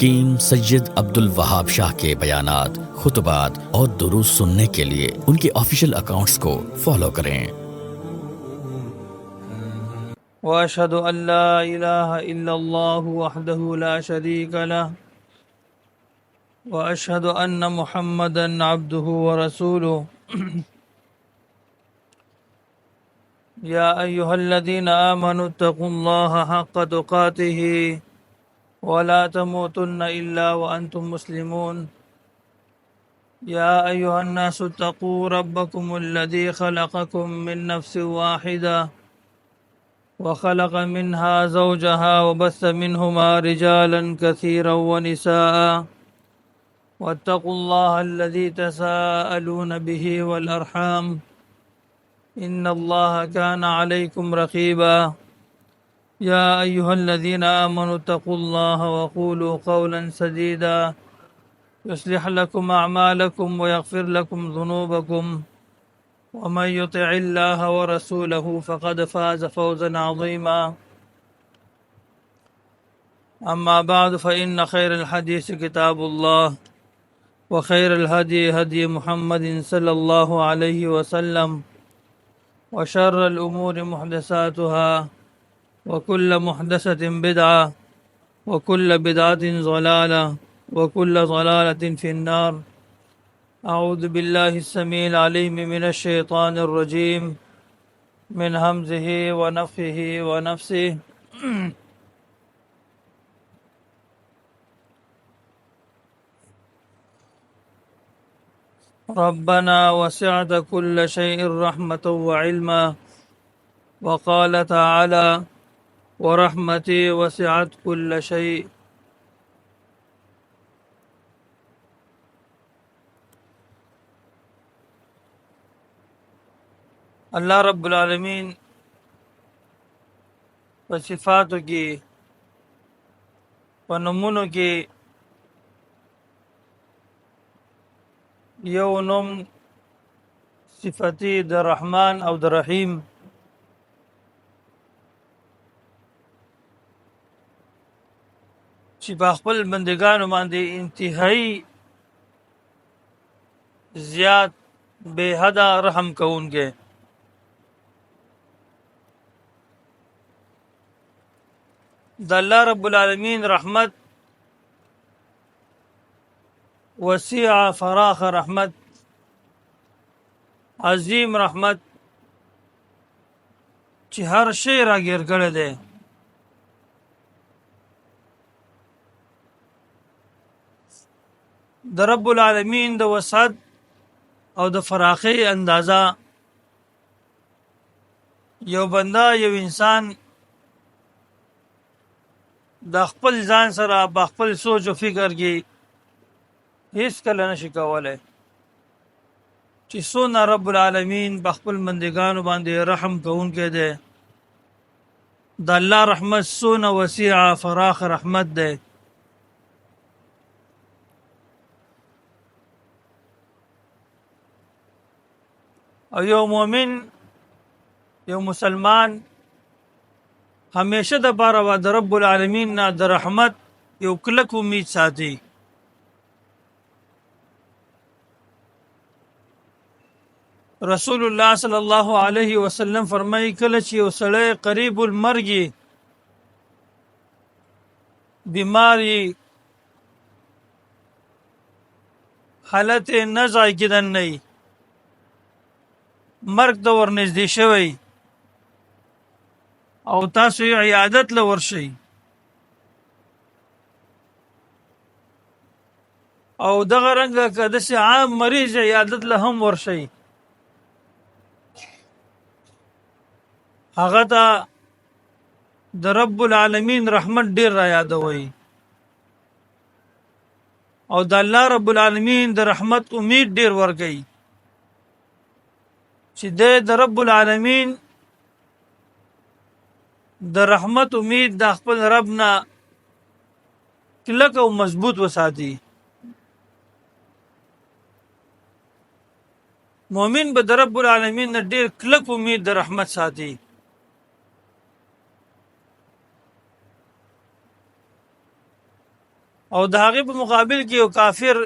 हकीम सैयद अब्दुल वहाब शाह के बयानात, खुतबात और दुरूद सुनने के लिए उनके ऑफिशियल अकाउंट्स को फॉलो करें। वअशहदु अल्ला इलाहा इल्लल्लाहु वहदहु ला शरीका लह वअशहदु अन्न मुहम्मदन अब्दुहु व रसूलुहु या अय्युहल्लज़ीना आमनु तक़ुल्लाहा हक़्क़ तुक़ातिही वला तमूतुन्ना इल्ला व अंतुम मुस्लिमून या अय्युहन्नासु तक़ू रब्बकुमुल्लज़ी ख़लक़कुम मिन नफ्सिन वाहिदा वख़लक़ मिन्हा ज़ौजहा वबस्स मिन्हुमा रिजालन कसीरन व निसाअ वत्तक़ुल्लाह अल्लज़ी तसाअलून बिही वल अर्हाम इन्नल्लाह कान अलैकुम रक़ीबा या अय्युहल्लज़ीना आमनु तक़ुल्लाह वक़ूलू क़ौलन सदीदा युस्लिह लकुम अअमालकुम व यग़फ़िर लकुम ज़ुनूबकुम वमन युतिइल्लाह व रसूलहु फ़क़द फ़ाज़ फ़ौज़न अज़ीमा अम्मा बअद फ़इन्न खैरल हदीस किताबुल्लाह व खैरल हदी हदी मुहम्मदिन सल्लल्लाहु अलैहि वसल्लम व शर्रल उमूरि मुहदसातुहा व कुल्ल मुहदसतिन बिदअ व कुल्ल बिदअतिन ज़लाला व कुल्ल ज़लालतिन फिन्नार। अऊज़ु बिल्लाहिस समीइल अलीम मिनश शैतानिर रजीम मिन हमज़िही व नफ़्ख़िही व नफ़्सिही। रब्बना वसिअत कुल्ल शैइन रहमतन व इल्मा व क़ाल तआला व रहमती वसिअत कुल्ल शै। अल्लाह रब्बुल आलमीन په صفاتو کې په نومونو کې یو نوم صفتی د رحمان او د رحیم چې په خپل بندگانو باندې انتهایی زیات بے حدا رحم کوونکی د الله رب العالمین رحمت وسیع فراخ رحمت عظیم رحمت چې هر شی راګیر کړی دی د رب العالمین د وسعت او د فراخي اندازه یو بنده یو انسان د خپل ځان سره په خپل سوچ او فکر کې هیڅ کله نشي کولی چې څونه رب العالمین په خپل بندګانو باندې رحم کوونکی دی د الله رحمت څونه وسیع فراخ رحمت دی او یو مؤمن یو مسلمان همیشه د پاره د رب العالمین نه د رحمت یو کلک امید ساتي رسول الله صلی الله علیه وسلم فرمایي کله چې یو سړی قریب المرګ بیماری حالت نه ځای کېدن نه مرګ ته ورنږدې شوی او تاسو یې عیادت له ورشئ او دغه رنګه که داسې عام مریض عیادت له هم ورشئ هغه ته د رب العالمین رحمت ډیر را یادوي او د الله رب العالمین د رحمت امید ډیر ورکوي چې د رب العالمین د رحمت امید د خپل رب نه کلک او مضبوط وساتي مؤمن به د رب العالمین نه ډیر کلک امید د رحمت ساتي او د هغې په مقابل کې یو کافر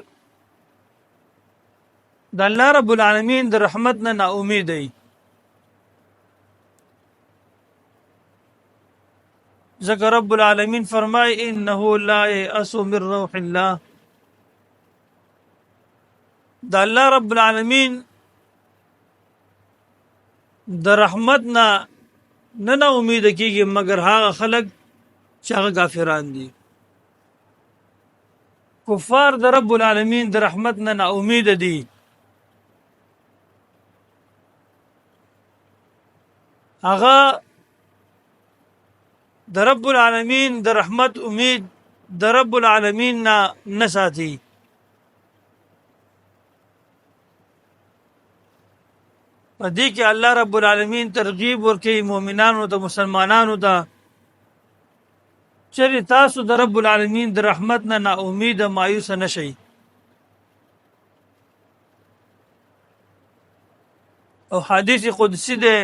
د الله رب العالمین د رحمت نه نا امید دی. ذکر رب العالمین فرمای انه لا یأس من روح الله. د الله رب العالمین د رحمت نه نا امید کیږي مگر هغه خلق چې هغه کافران دي. کفار د رب العالمین د رحمت نه نا امید دي. هغه د رب العالمین د رحمت امید د رب العالمین نه ساتي. په دې کې الله رب العالمین ترغیب ورکوي مؤمنانو ته مسلمانانو ته چې تاسو د رب العالمین د رحمت نه نا امید مایوس نشئ. او حدیث قدسی ده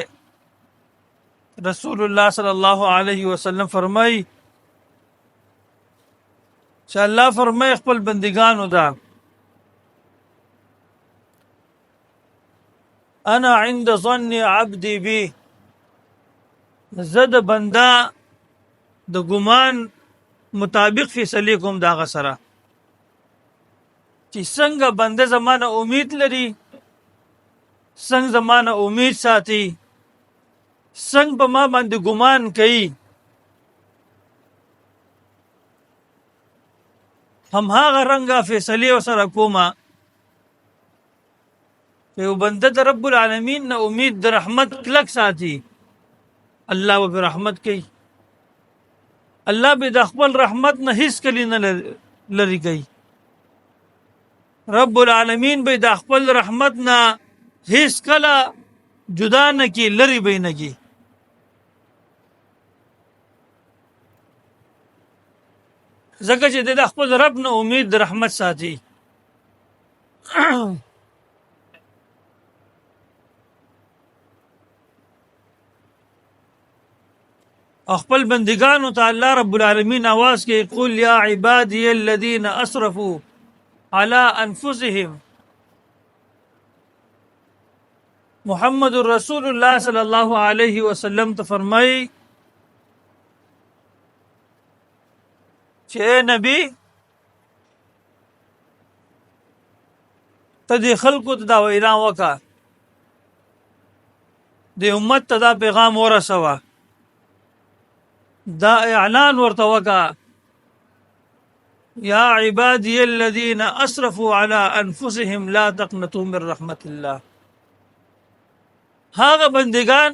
رسول الله صلی الله علیه وسلم فرمای چې الله فرمای خپل بندگانو ته انا عند ظن عبدي بي. زه د بنده د ګمان مطابق فیصله کوم دا غسره چې څنګه بنده زمانه امید لري څنګه زمانه امید ساتي څنګه په ما باندې ګمان کوي هم هغه رنګه فیصله وسره کومه چې یو بنده د رب العالمین نه امید د رحمت کلک ساتي الله به رحمت کوي. الله به د خپل رحمت نه هیڅ کلی نه لري کوي. رب العالمین به د خپل رحمت نه هیڅ کله جدا نه کی لري به نه کی. ځکه چې د خپل رب نه امید د رحمت ساتي. خپل بندگانو ته الله رب العالمین आवाज کوي قل یا عبادی الذین اسرفوا علی انفسهم. محمد رسول الله صلی الله علیه وسلم ته فرمایي چې اے نبی ته د خلکو ته دا اعلان وکړه د امت ته دا پیغام ورسوه دا اعلان ورته وکړه یا عبادی الذین اسرفوا علی انفسهم لا تقنطوا من رحمت الله. هغه بندگان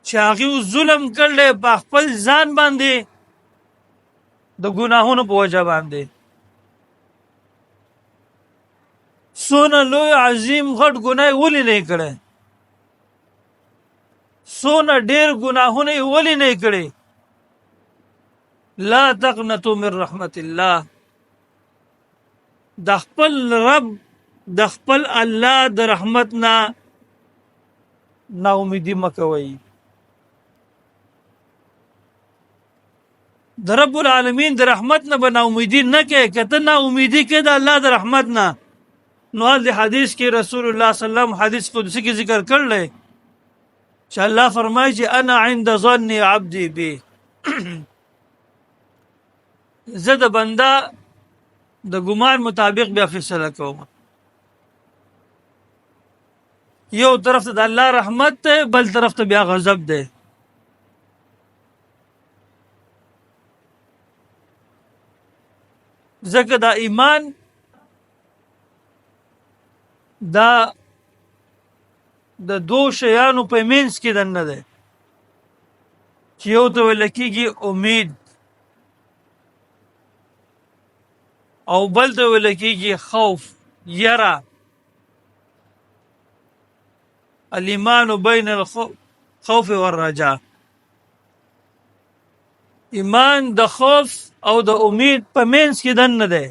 چې هغه ظلم کړل په خپل ځان باندې د ګناهونو په وجه باندې سونه لوی عظیم غټ ګناه ولې نه کړي سونه ډېر ګناهونه ولې نه کړي. لا تقنطوا من رحمت الله. د خپل رب د خپل الله د رحمت نه نا امیدی مکوئ. د رب العالمین د رحمت نه به نا امیدی نه کې کته نا امیدی کې د الله د رحمت نه نو د حدیث کې رسول الله صلی الله علیه وسلم حدیث قدسی کې ذکر کړل چې الله فرمایي چې انا عند ظن عبدي بي. زه د بنده د ګمان مطابق بیا فیصله کوم. یو طرف ته د الله رحمت ده بل طرف ته بیا غضب ده. ځکه دا ایمان دا د دو شیانو په منځ کې دننه ده چې یو ته ویل کېږي امید او بل ته ویل کېږي خوف یره. الایمان بین الخوف والرجاء. ایمان د خوف او د امید په منځ کې دننه ده.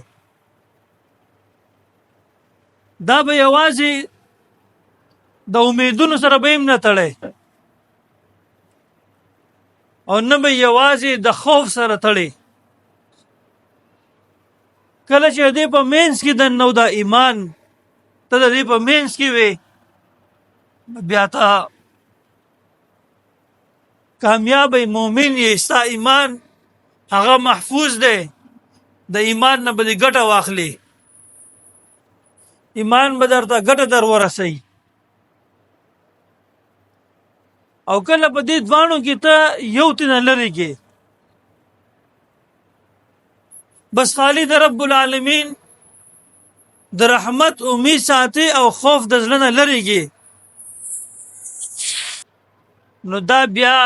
دا به یوازې د امیدونو سره به هم نه تړی او نه به یوازې د خوف سره تړی. کله چې دې په مینس کې دننه دا ایمان ته د دې په مینس کې وې بیا ته کامیاب مؤمن یې ستا ایمان هغه محفوظ دی د ایمان نه به دې ګټه واخلي ایمان به درته ګټه در ورسوي او کله په دې دواړو کې ته یو تنه لرې کې بس خالی د رب العالمین د رحمت امید ساتي او خوف د زړه نه لرې کې نو دا بیا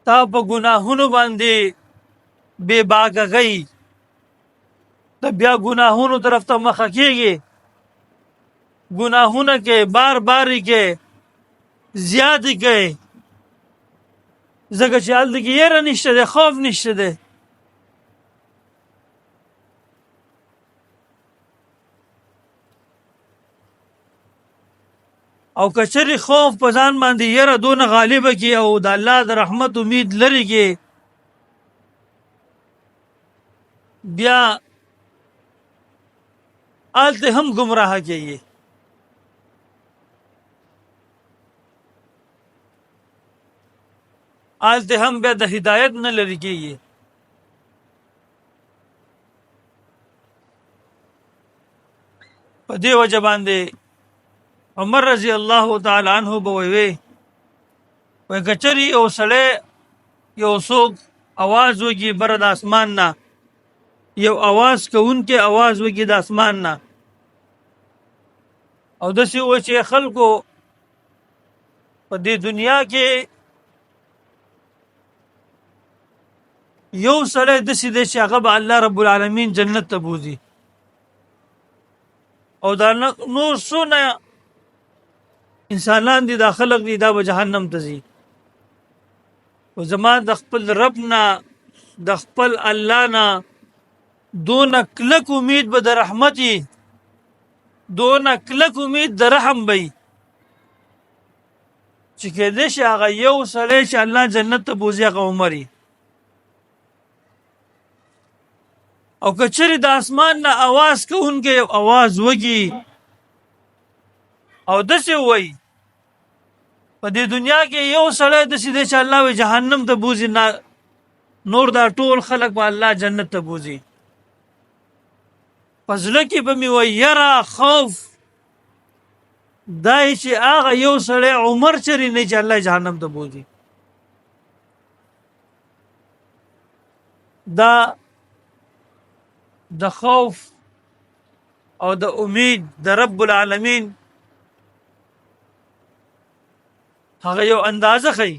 تا په ګناهونو باندې بے باکه ته بیا ګناهونو طرف ته مخه کېږي ګناهونه کې بار بار کې زیات کې ځکه چې هلته کې یره نشته دی خوف نشته دی او کچری خوف په ځان باندې یره دونه غالبه کې او د الله د رحمت امید لري کې بیا آلته هم گمراه کېږي آلته هم بیا د هدایت نه لري کېږي په دې وجه باندې عمر رضی الله تعالی عنہ به وی کچری او سړی یو څوک आवाज وږي بر د اسمان نه یو आवाज کوونکې आवाज وږي د اسمان نه او داسې و چې خلکو په دې دنیا کې یو سړی داسې دی چې هغه به الله رب العالمین جنت ته بوځي او دا نور څونه انسانان دي دا خلق دي دا به جهنم ته ځي او زما د خپل رب نه د خپل الله نه دونه کلک امید به د رحمتي دونه کلک امید د رحم وي چې کېدای شي هغه یو سړی چې الله جنت ته بوځي هغه عمر وي او کچری د اسمان نه आवाज کوونکی आवाज وږي او داسې وایي په دې دنیا کې یو سړی داسې دی چې الله وی جهنم ته بوځي نور دا ټول خلق به الله جنت ته بوځي په زړه کې به مې وایي یره خوف دا چې هغه یو سړی عمر چرې نه چې الله جهنم ته بوځي دا د خوف او د امید د رب العالمین هغه یو اندازه خي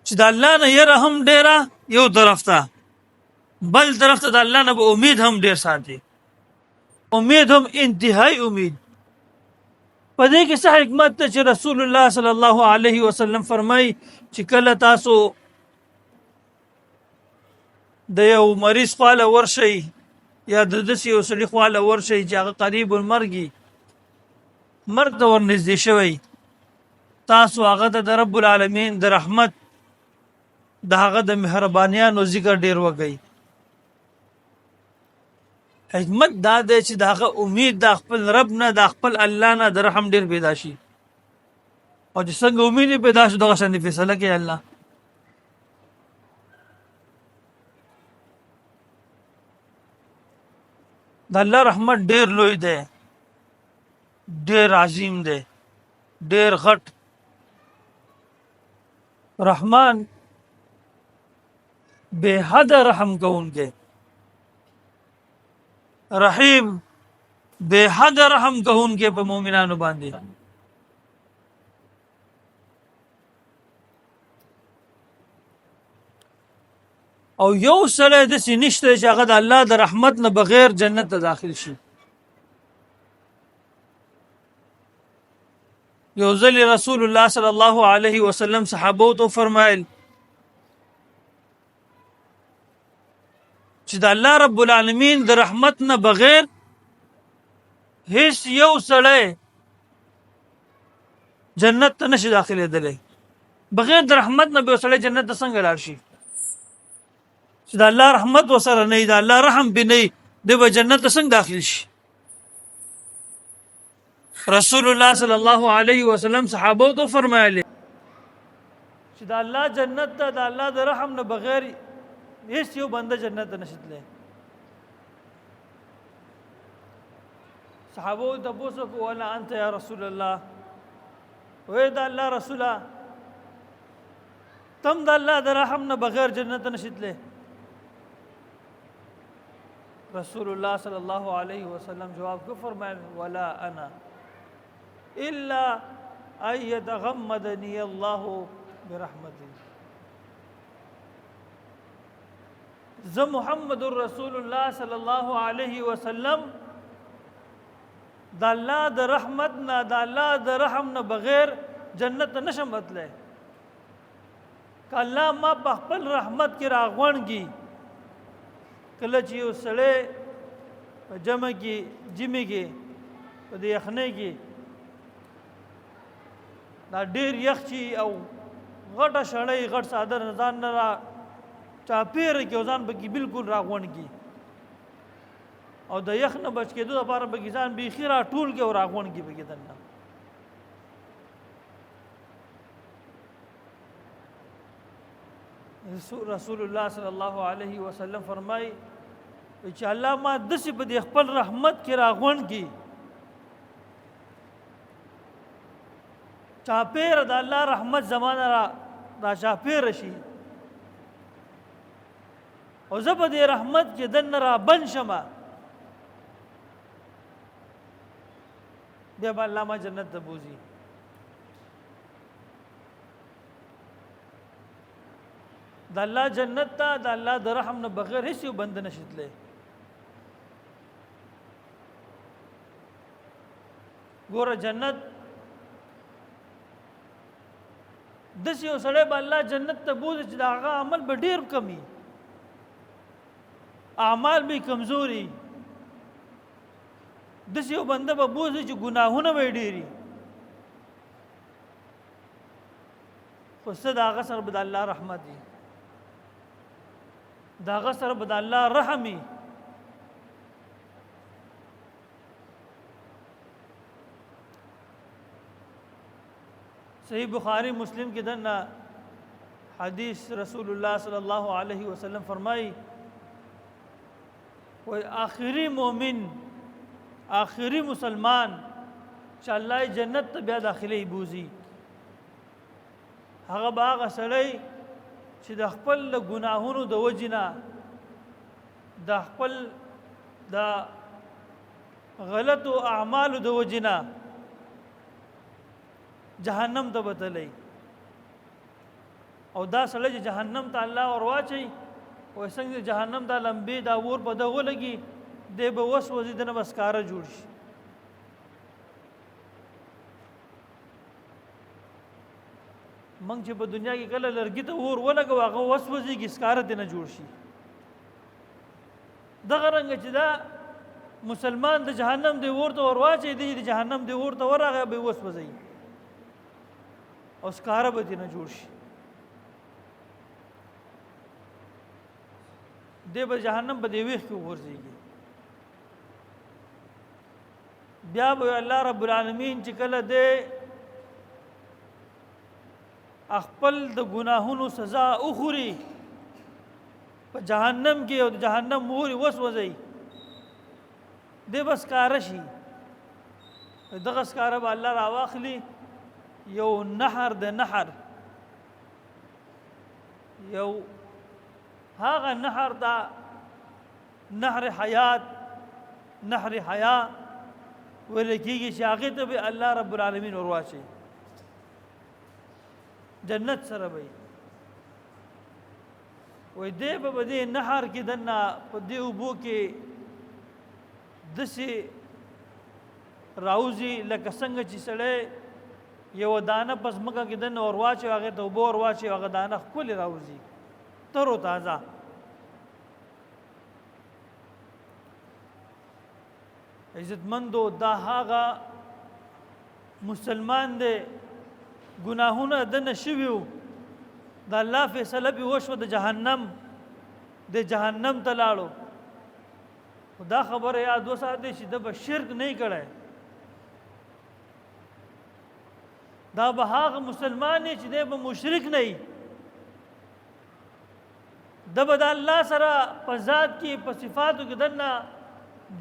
چې د الله نه یره هم ډیره یو طرف ته بل طرف ته د الله نه به امید هم ډیر ساتي امید هم انتهایی امید په دې کې څه حکمت ده چې رسول الله صلی الله علیه وسلم فرمایي چې کله تاسو د یو مریض خواله ورشئ یا د داسې یو سړي خواله ورشئ چې هغه قریب المرګي مرګ ته ورنږدې شوی تاسو هغه ته د رب العالمین د رحمت د هغه د مهربانیانو ذکر ډیر وکړئ حکمت دا دی چې د هغه امید د خپل رب نه د خپل الله نه د رحم ډیر پیدا شي او چې څنګه امید پیدا شي دغه شان فیصله کوي الله د الله رحمت ډیر لوی دی ډیر عظیم دی ډیر غټ رحمان بے حد رحم کوونکی رحیم بے حد رحم کوونکی په مؤمنانو باندې او یو سړی داسې نشته چې هغه د الله د رحمت نه بغیر جنت ته داخل شي یو ځل رسول الله صلی الله علیه وسلم صحابو ته فرمایل چې د الله رب العالمین د رحمت نه بغیر هیڅ یو سړی جنت ته نشي داخلېدلی بغیر د رحمت نه به سړی جنت ته څنګه لاړ شي چې د الله رحمت وسره نه د الله رحم به نه دی به جنت ته څنګه داخل شي. رسول الله صلی الله علیه وسلم صحابه ته فرمایلی چې د الله جنت ته د الله د رحم نه بغیر هیڅ یو بنده جنت ته نشي تللی. صحابه ته پوښتنه کوله ولا انت یا رسول الله، وې د الله رسوله تم د الله د رحم نه بغیر جنت ته نشي تللی. رسول الله صلی الله علیه وسلم جواب کو فرمایل ولا انا الا ان يتغمدني الله برحمته. زه محمد رسول الله صلی الله علیه وسلم د الله د رحمت نه د الله د رحم نه بغیر جنت ته نشم تللی. که الله ما په خپل رحمت کې راغونډي کله چې یو سړی په جمع کې جمعې کې په دې یخنۍ کې دا ډېر یخ چې او غټه شړۍ غټ څادر ځان نه را چاپېره کې او ځان پکې بلکل راغونډ او د یخ نه بچ کېدو لپاره پکې ځان بیخي را ټول کې او راغونډ کې پکې دننه. رسول الله صلی الله علیه وسلم فرمای چې الله ما داسې په دې خپل رحمت کې راغونډ کی چاپېره د الله رحمت زمانه را چاپېره شي او زه په دې رحمت کې دننه را بند شمه بیا به الله ما جنت ته بوځي. د الله جنت ته د الله د رحم نه بغیر هیڅ یو بنده نشي تللی. ګوره جنت داسې یو سړی به الله جنت ته بوځي چې د هغه عمل به ډېر کم وي، اعمال به کمزوري، داسې یو بنده به بوځي چې ګناهونه به یې ډېري، خو څه د هغه سره به د الله رحمت وي، د هغه سره به د الله رحم وي. صحیح بخاری مسلم کې دنه حدیث رسول الله صلی الله علیه وسلم فرمایي و آخري مؤمن آخري مسلمان چې الله جنت ته بیا داخلي بوزي هغه به هغه سړی چې د خپل ګناهونو د وجنه د خپل د غلطو اعمالو د وجنه جهنم ته بتلی او دا سړی چې جهنم ته الله ورواچي او څنګه جهنم ته لمبي دا ور په دغه لګي دی به وس وزیدنه بس کاره جوړ شي. موږ چې په دنیا کې کله لرګي ته ور ولګو هغه وس وزيږي سکاره دې نه جوړ شي. دغه رنګ چې دا مسلمان د جهنم دی ورته ورواچي دی د جهنم دی ورته ورغه به وس وزي او سکاره به دې نه جوړ شي. دی به جهنم په دې ویخ کې ورځيږي. بیا به الله رب العالمین چې کله دې خپل د ګناهونو سزا اخوري په جهنم کې او د جهنم موري وسوځي دی بس کار شي دغه سکاره به الله راواخلي یو نهر د نهر یو هغه نهر دا نهر حیات نهر حیا ولکېږي چې هغې ته به الله رب العالمین ورواچي جنت سره وي وای دی به دې نهر کې دنه په دې اوبو کې داسې راوځي لکه څنګه چې سړی یو دانه په ځمکه کې دنه ورواچي هغې ته اوبه ورواچي هغه دانه ښکلې راوځي تر و تازه. عزتمندو دا هغه مسلمان دی گناهونه دنه شوي وو د الله فیصله پې وشوه د جهنم د جهنم ته لاړو. دا خبره یاد وساتئ چې د به شرک نه کړی. دا به هغه مسلمان چې دی به مشرک نه وي. د به د الله سره په ذات کې په صفاتو کې دنه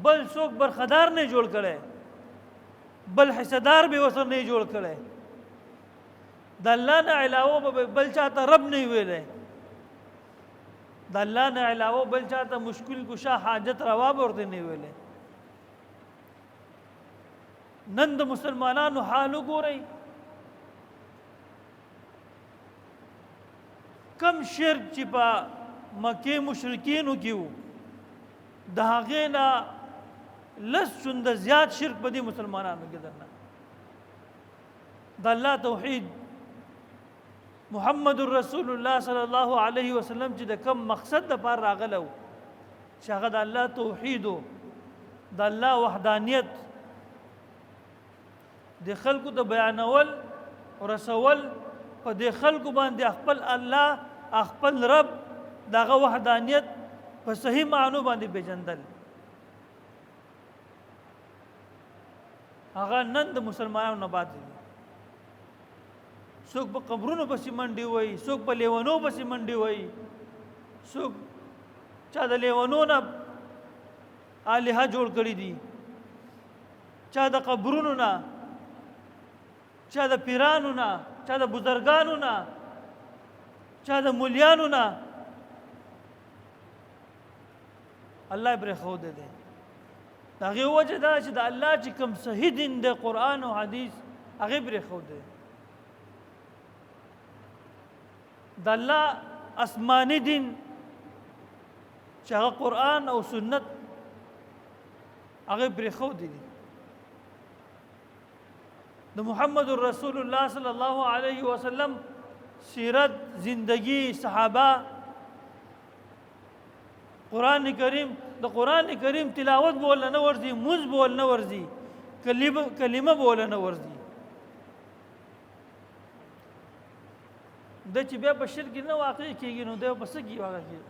بل څوک برخدار نه جوړ کړی، بل حصدار به ورسره نه جوړ کړی. د الله نه علاوه به بل چاته رب نه ویلی، د الله نه علاوه بل چاته مشکل کشا حاجت روا به ورته نه ویلی. نن د مسلمانانو حال وګورئ، کم شرک چې په مکې مشرکینو کې وو د هغې نه لس چنده زیات شرک په دې مسلمانانو کې درنه. د الله توحید محمد رسول الله صلی الله علیه وسلم چې د کم مقصد دپاره راغلی و چې هغه د الله توحید و د الله وحدانیت د خلکو ته بیانول رسول، په دې خلکو باندې خپل الله خپل رب دغه وحدانیت په صحیح معنو باندې پیژندل. هغه نن د مسلمانانو نه پاتې دي. څوک په قبرونو پسې منډې وایي، څوک په لیونو پسې منډې وایي، څوک چا د لیونو نه الهه جوړ کړي دي، چا د قبرونو نه، چا د پیرانو نه، چا د بزرګانو نه، چا د مولیانو نه. الله پرې ښوده دی. د هغې وجه دا چې د الله چې کوم صحیح دین دی قرآن او حدیث هغې پرې ښوده دی. د الله آسماني دین چې هغه قرآن او سنت هغې پرې ښودې دي. د محمد رسول الله صلی الله علیه وسلم سیرت، زندگی، صحابه، قرآن کریم، د قرآن کریم تلاوت بول نه ورځي، مونځ بول نه ورځي، کلمه بول نه ورځي. د چې بیا په شرک نه واقع کېږي نو دی په څه کې واقع کېږي؟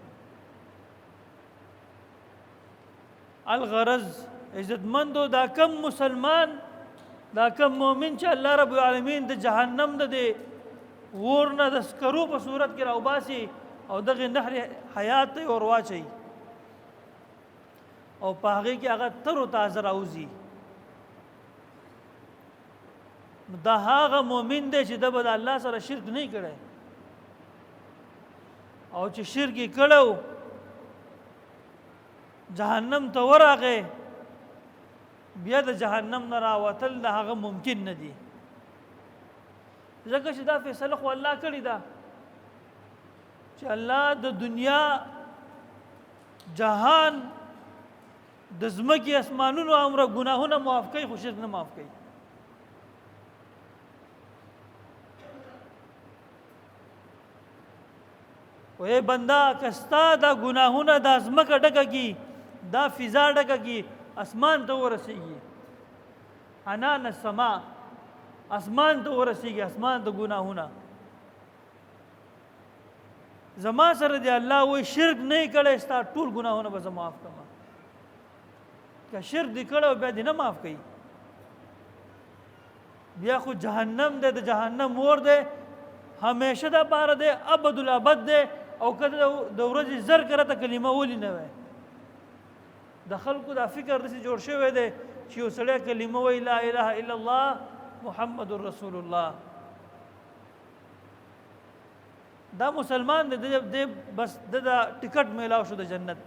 الغرض عزتمندو دا کم مسلمان، دا کم مؤمن چې الله رب العالمین د جهنم د دې اور نه د سکرو په صورت کې راوباسي او دغه نهر حیات ته ور واچوي او په هغې کې هغه تر و تازه راوځي. دا هغه مؤمن دی چې د به د الله سره شرک نه کړی، او چې شرک یې کړی جهنم ته ورغی بیا د جهنم نه راوتل د هغه ممکن نه دي. ځکه چې دا فیصله خو الله کړې ده چې الله د دنیا جهان د ځمکې اسمانونو امره ګناهونه معاف کوي، خو شرک نه معاف کوي. وې بندا کستا دا ګناهونه د ځمکه ډکه کی، دا فضا ډکه کی، اسمان ته ورسیږي، عنان السما، اسمان ته ورسیږي، اسمان د ګناهونه زما سره دی الله وې شرک نه کړی ستا ټول ګناهونه به زه معاف کړم. که شرک دی کړی بیا دې نه معاف کوي، بیا خو جهنم دی، د جهنم اور دی، همیشه د پاره دی، ابد الابد دی. او که د ورځې زر کړه ته کلمه ولې نه وای، د خلکو دا فکر داسې جوړ شوی دی چې یو سړی کلمه وایي لا اله الا الله محمد رسول الله، دا مسلمان دی، بس د ټکټ میلاو شو د جنت.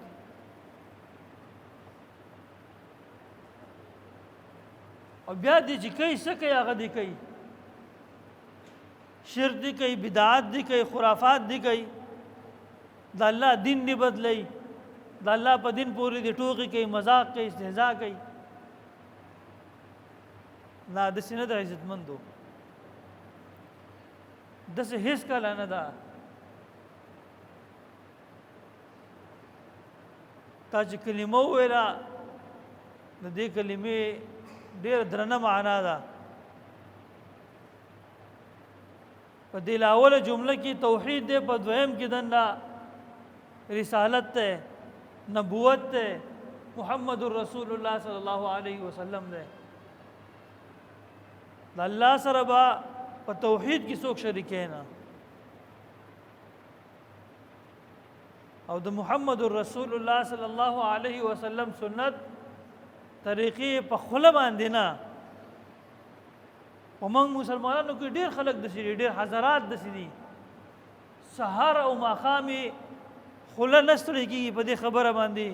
او بیا دی چې کوي څه کوي هغه دی کوي، شرک دی کوي، بدعات دی کوي، خرافات دی کوي، د الله دین دی بدلی، د الله په دین پورې دی ټوکې کوي، مذاق کوي، استهزاء کوي. نه داسې نه ده عزتمندو، داسې هېڅ کله نه ده. تا چې کلمه وویله د دې کلمې ډېره درنه معنا ده. په دې اوله جمله کې توحید دی، په دویم کې دنده رسالت ته، نبوت ته، محمد رسول الله صلی الله علیه وسلم دی. د الله سره به په توحید کې څوک شریکې نه، او د محمد رسول الله صلی الله علیه وسلم سنت طریقې په خوله باندې نه. په موږ مسلمانانو کې ډېر خلک داسې دي، ډېر حضرات داسې دي، سهار او ماښام یې خوله نه ستړې کېږي په دې خبره باندې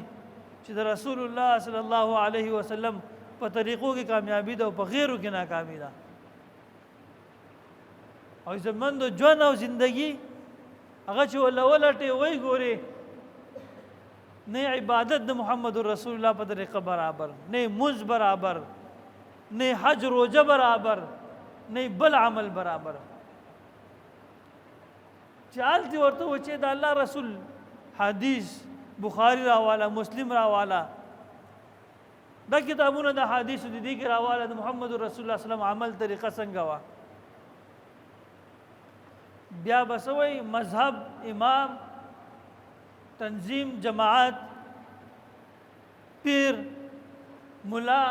چې د رسول الله صلی الله علیه وسلم په طریقو کې کامیابي ده او په غیرو کې ناکامي ده. او زموږ د ژوند او زندگی هغه چې ولټې وای ګورې، نه عبادت د محمد رسول الله په طریقه برابر، نه مز برابر، نه حج روزه برابر، نه بل عمل برابر. چې حالت ورته و چې د الله رسول حدیث بخاری راواله، مسلم راواله، دا کتابونه د حدیث د دې کې راواله د محمد رسول الله صلی الله علیه وسلم عمل طریقه څنګه وه. بیا بسوي مذهب، امام، تنظیم، جماعت، پیر، ملا،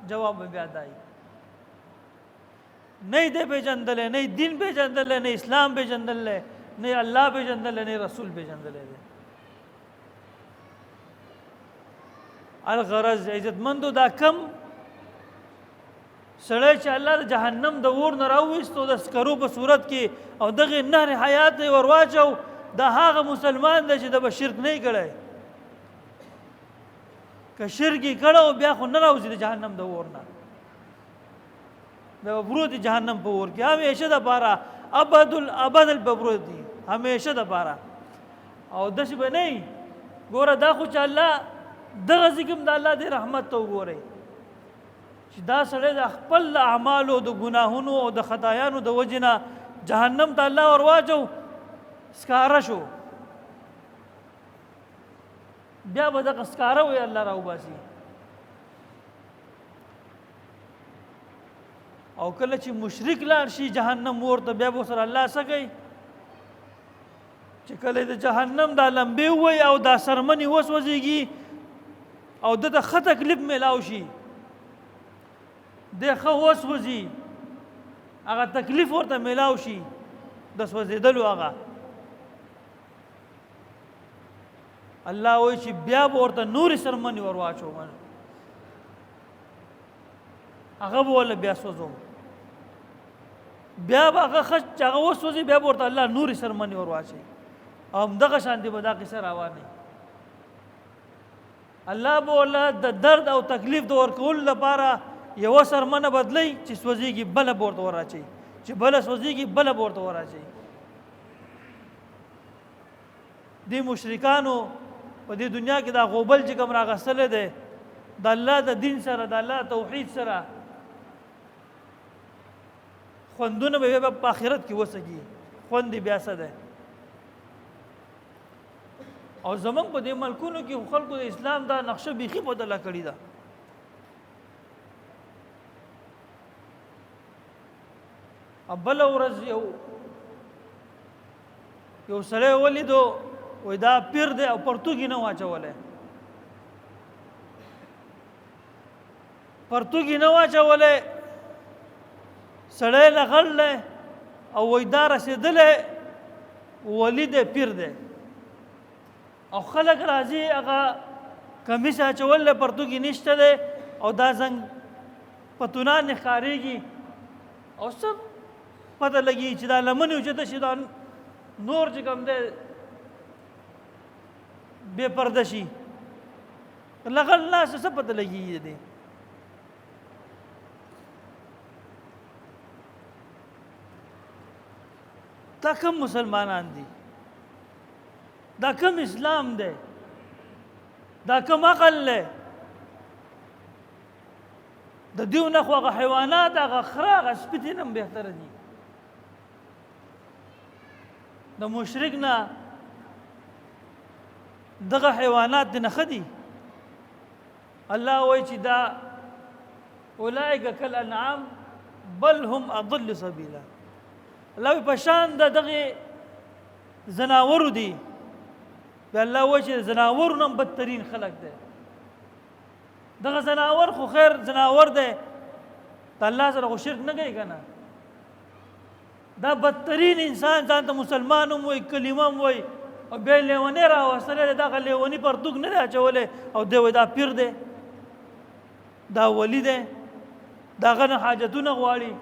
جواب بیا دای نه دې پیژندلې، نه دین پیژندلې، نه اسلام پیژندلې، نه الله پیژندلې، نه رسول پیژندلې. الغرض عزتمندو دا کم سړی چې الله د جهنم د اور نه راوویستو د سکرو په صورت کې او دغه نهر حیات یې ور واچو، دا هغه مسلمان دی چې د به شرک نه یې کړی. که شرک یې کړی بیا خو نه راوځي د جهنم د اور نه، بیا به پروت دی جهنم په اور کې همیشه دپاره، ابد الابد به پروت دی همیشه دپاره. او داسې به نه وي. ګوره دا خو چې الله دغه ذکر د الله د رحمت ته وګورئ چې دا سړی د خپل اعمالو د ګناهونو او د خطایانو د وجې نه جهنم ته الله ور واچو، سکاره شو، بیا به دغه سکاره وی الله راوباسي. او کله چې مشرک لاړ شي جهنم اور ته، بیا به سره الله څه کوي چې کله د جهنم دا لمبې ووایي او دا سرمنې وسوځېږي او د ښه تکلیف میلاو شي، د ښه وسوځي، هغه تکلیف ورته میلاو شي د سوځېدلو هغه، الله وایي چې بیا به ورته نورې سرمنې ور واچوم، هغه به ورله بیا سوځوم، بیا به هغه ښه چې هغه وسوځي بیا به ورته الله نورې سرمنې ور واچوي. او همدغه شانتې به دا قصه روانه. الله به ورله د درد او تکلیف د ورکولو لپاره یوه سرمنه بدلی چې سوځېږي بله به ورته ور اچوي، چې بله سوځېږي بله به ورته ور اچوي. دې مشرکانو په دې دنیا کې دا غوبل چې کوم راغستلی دی د الله د دین سره، د الله توحید سره، خوندونه به یې په آخرت کې وسږي. خوند یې بیا څه دی؟ او زمونږ په دې ملکونو کې خلکو د اسلام دا نقشه بیخي بدله کړې ده. بله ورځ یو سړی ولیدو، وایي دا پیر دی او پرتوګ یې نه واچولی، پرتوګ یې نه واچولی، سړی لغړ دی او وایي دا رسېدلی ولی دی، پیر دی. او خلک راځي هغه کمیس اچول دی، پرتوګ یې نشته دی او دا زنګ پتونان یې ښکارېږي او څه پته لګي چې دا لمنې اوچته شي، دا نور چې کوم دی بې پرده شي، لغړ لاس څه پته لګېږي دی. دا کم مسلمانان دي؟ دا کم اسلام دی؟ دا کم عقل دی؟ د دیو نه خو هغه حیوانات، هغه خره، هغه سپي ترې نه هم بهتره دي. د مشرک نه دغه حیوانات دې نه ښه دي. الله وایي چې دا اولئک کالانعام بل هم اضل سبیلا. الله په شان د دغه زناورو دي بیا الله وایي چې زناور نه بدترین خلق دی دغه زناور خو خیر زناور دی ته الله سره خو شرک نه کوي که نه دا بدترین انسان ځان ته مسلمان هم وایي کلمه هم وایي او بیا یې لیونی راوستلی دی دغه لیوني پرتوګ نه دی اچولی او دی وایي دا پیر دی دا ولی دی د هغه نه حاجتونه غواړي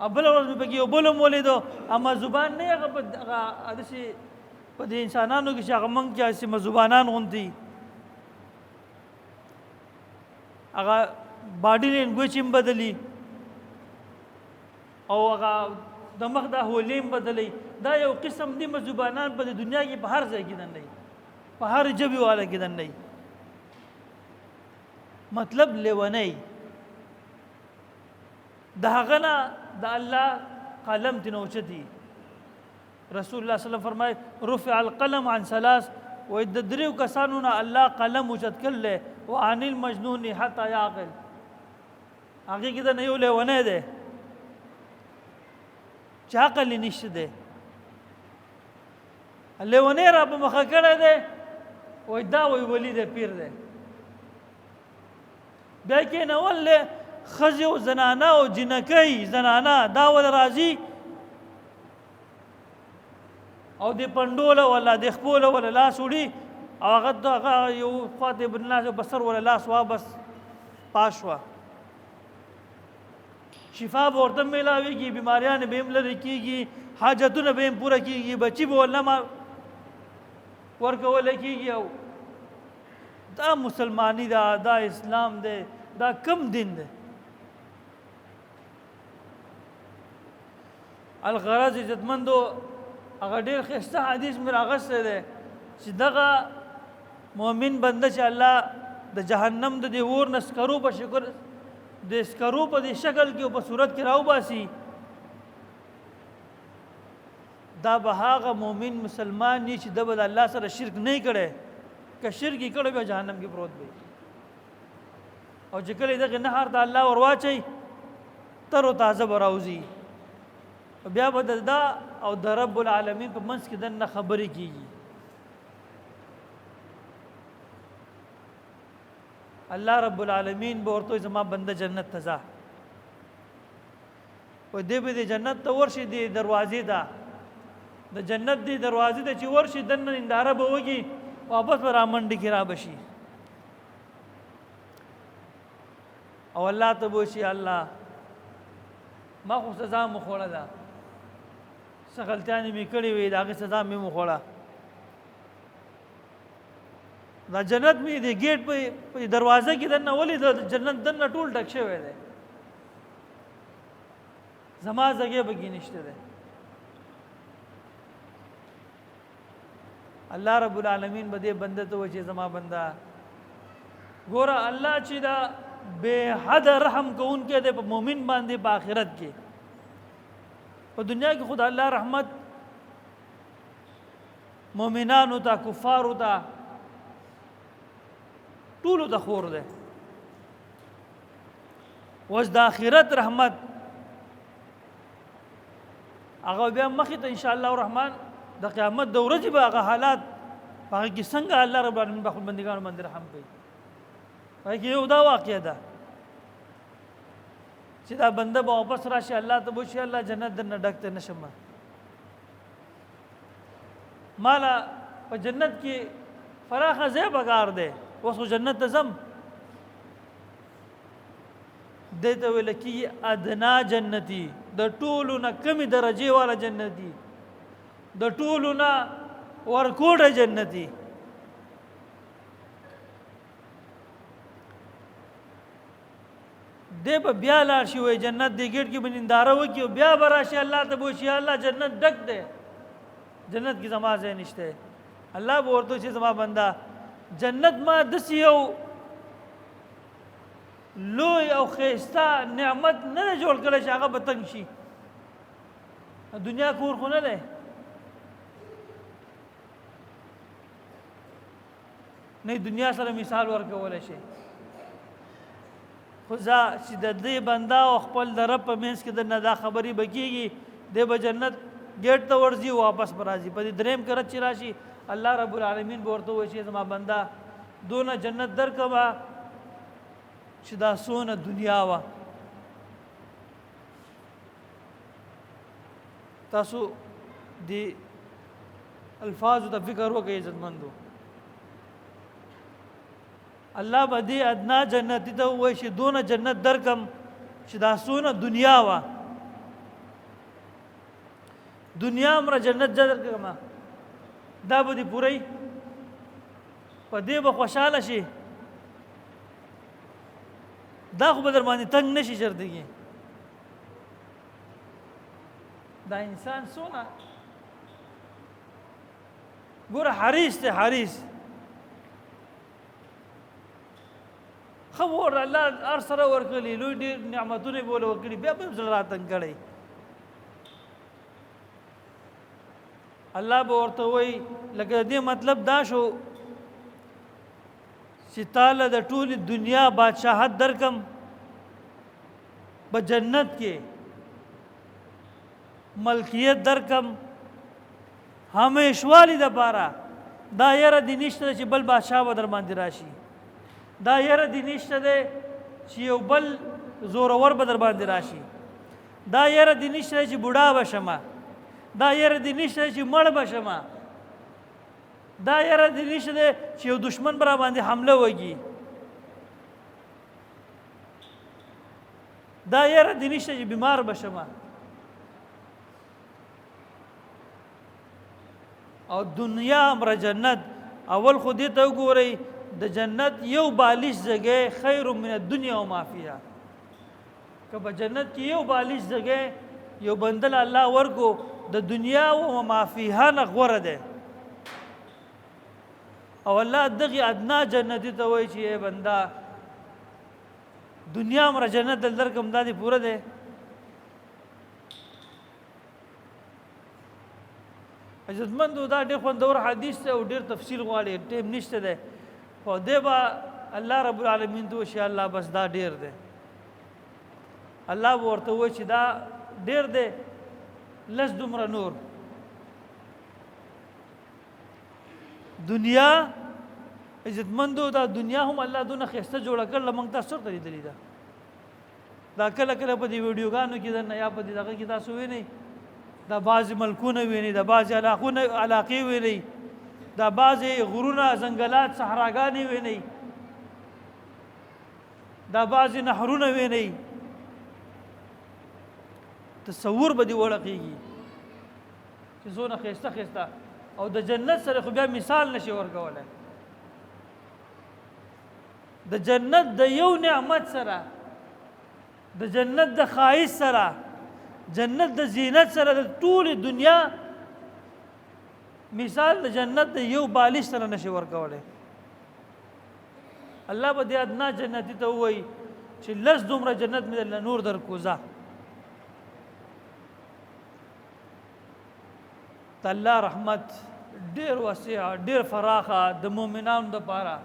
او بله ورځ مې پکې یو بل هم ولیدو اما زبان نه هغه داسې په دې انسانانو کې چې هغه موږ چې هسې مزبانان غوندي هغه باډي لینګویج هم بدلي او هغه د مخ دا هولې هم بدلي دا یو قسم دي مزبانان په دنیا کې په هر ځای کې دننه په هر ژبې والا کې دننه مطلب لیونی د هغه نه د الله قلم ترې اوچتي رسول الله صلی الله علیه وسلم فرمایي رفع القلم عن ثلاث و د دریو کسانو نه الله قلم اوچت کړلی وعن المجنون حتی یعقل هغې کې د نه یو لیونی دی چې عقل یې نشته دی لیونی را په مخه کړی دی وایي دا وایي ولی دی پیر دی بیا کېنول دی ښځې او زنانه او جنکۍ زنانه دا ول راځي او د پنډوله ولا د خپوله ولا لاس وړي او هغه یو خواته ابن الناس بسر ولا لاس وا بس پاس شوه شفا به ورته میلاویږي بیماریان به هم لرې کېږي حاجتونه به هم پوره کېږي بچي به ولنه ورکولی کېږي او دا مسلمانی ده دا اسلام دی دا کم دین دی الغرض عزتمندو هغه ډېر ښایسته حدیث مې راغستی دی چې دغه مؤمن بنده چې الله د جهنم د دې اور نه سکرو په شکر د سکرو په دې شکل کې او په صورت کې راوباسي دا به هغه مؤمن مسلمان نه چې د به د الله سره شرک نه کړی که شرک یې کړی بیا جهنم کې پروت دی او چې کله دغه نهر ته الله ور واچوي تر و تازه به راوځي بیا به د دا او د رب العالمین په منځ کې دننه خبرې کېږي الله رب العالمین به ورته زما بنده جنت ته ځه و دې به د جنت ته ورشي د دروازې ته د جنت دی دروازې ته چې ورشي دننه هنداره به وږي واپس به رامنډې کې را بشي او الله ته به وشي الله ما خو سزا مو خوړه ده څه غلطیانې مې کړې وې د هغې سزا مې وخوړه دا جنت مې د ګیټ په دروازه کې دننه ولې د جنت دننه ټول ډک شوی دی زما ځای پکې نشته دی الله رب العالمین به دې بنده ته وایي چې زما بنده ګوره الله چې دا بے حد رحم کوونکی دی په مؤمن باندې په آخرت کې په دنیا کې خدا الله رحمت مؤمنانو ته کفارو ته ټولو ته خور دی اوس د آخرت رحمت هغه بیا مخې ته انشاءالله الرحمن د قیامت د ورځې به هغه حالات هغه کې څنګه الله رب العالمین به خپل بندګانو باندې رحم کوي هغه کې یو دا واقعه ده چې دا بنده به واپس راشي الله ته وشي الله جنت درنه ډک ته نشم مالا په جنت کې فراخه ځای پکار دی اوس خو جنت ته ځم دې ته ویل کېږي ادنا جنتي د ټولو نه کمې درجې والا جنتي د ټولو نه ورکوټه جنتي دې به بیا لاړ شي وایي جنت دې ګیټ کې به ننداره وکړي او بیا به راشي الله ته به وشي الله جنت ډک دی جنت کې زما ځای نشته الله به ورته چې زما بنده جنت ما داسې یو لوی او ښایسته نعمت نه دی جوړ کړی چې هغه به تنګ شي دنیا کور خو نه دی نه دنیا سره مثال ورکولی شي خو چې د دې بنده او خپل د رب په منځ کې درنه دا خبرې به کېږي دی به جنت گیټ ته ورځي واپس به راځي. په دې دریم کرت چې راشي الله رب العالمین به ورته وایي چې زما بنده دونه جنت درکړمه چې دا څونه دنیا وه. تاسو دې الفاظو ته فکر وکړئ عزتمندو. الله به دې ادنا جنتي ته ووایي چې دونه جنت درکم چې دا څونه دنیا وه. دنیا مره جنت درکړمه دا به دې پوره په دې به خوشحاله شي. دا خو به در باندې تنګ نه شي چېرته. دا انسان څونه ګوره حریص دی حریص. ښه ور الله هر سره ورکړي لوی ډېر نعمتونه به ورله ورکړي بیا به یې زړه راتنګ کړی. الله به ورته وایي لکه دې مطلب دا شو چې تاله د ټولې دنیا بادشاهت درکم په جنت کې ملکیت درکم همیشوالی دپاره. دا یره دې نشته چې بل بادشاه به در باندې راشي. دا یره دې نشته دی چې یو بل زورور به در باندې راشي. دا یره دې نشته چې بوډا به شمه. دا یره دې نشته چې مړ به شمه. دا یره دې نشته دی چې یو دشمن به را باندې حمله وکړي. دا یره دې نشته چې بیمار به شمه. او دنیا امر جنت اول خو دې ته وګورئ د جنت یو بالش ځای خیر من الدنیا وما فيها. که په جنت کې یو بالش ځای یو بندل الله ورکو د دنیا و ما فيها نه غوره ده. او الله دغه ادنا جنتی ته وایي چې ای بنده دنیا امر جنت دل درکم دا دې پوره ده. عزتمندو دا ډېر خوندور حدیث دی او ډېر تفصیل غواړي ټیم نشته دی خو دی به الله رب العالمین ته وشي الله بس دا ډېر دی. الله به ورته وایي چې دا ډېر دی لس دومره نور. دنیا عزتمندو دا دنیا هم الله دونه ښایسته جوړه کړله موږ تاسو چېرته لیدلې ده. دا کله کله په دې ویډیوګانو کې درنه یا په دې دغه کې تاسو وینئ دا بعضې ملکونه ویني دا بعضې علاقې ویني دا بعضې غرونه ځنګلات صحراګانې ویني دا بعضې نهرونه ویني. تصور به دې وړقېږي چې څونه ښایسته ښایسته او د جنت سره خو بیا مثال نشي ورکولی. د جنت د یو نعمت سره د جنت د ښایست سره جنت د زینت سره د ټول دنیا مثال د جنت د یو بالش سره نشي ورکولی. الله به دې ادنا جنتي ته ووایي چې لس دومره جنت مې درله نور درکوزه. د الله رحمت ډېر وسیع ډېر فراخه د مؤمنانو دپاره.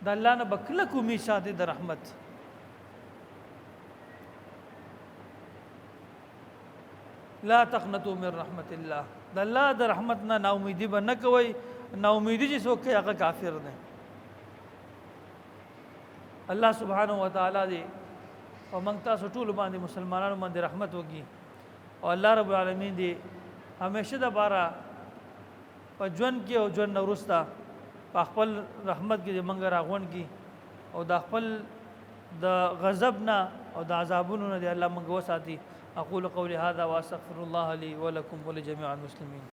د الله نه به کلک امید ساتي د رحمت. لا تقنطوا من رحمت الله. د الله د رحمت نه ناامیدي به نه کوئ. ناامیدي چې څوک کوي هغه کافر دی. الله سبحانه وتعالی دې او موږ تاسو ټولو باندې مسلمانانو باندې رحمت وکړي او الله رب العالمین دې همیشه دپاره په ژوند کې او ژوند نه وروسته په خپل رحمت کې دې موږ راغونډ کړي او د خپل د غضب نه او د عذابونو نه دې الله موږ وساتي. أقول قولي هذا وأستغفر الله لي ولكم ولجميع المسلمين.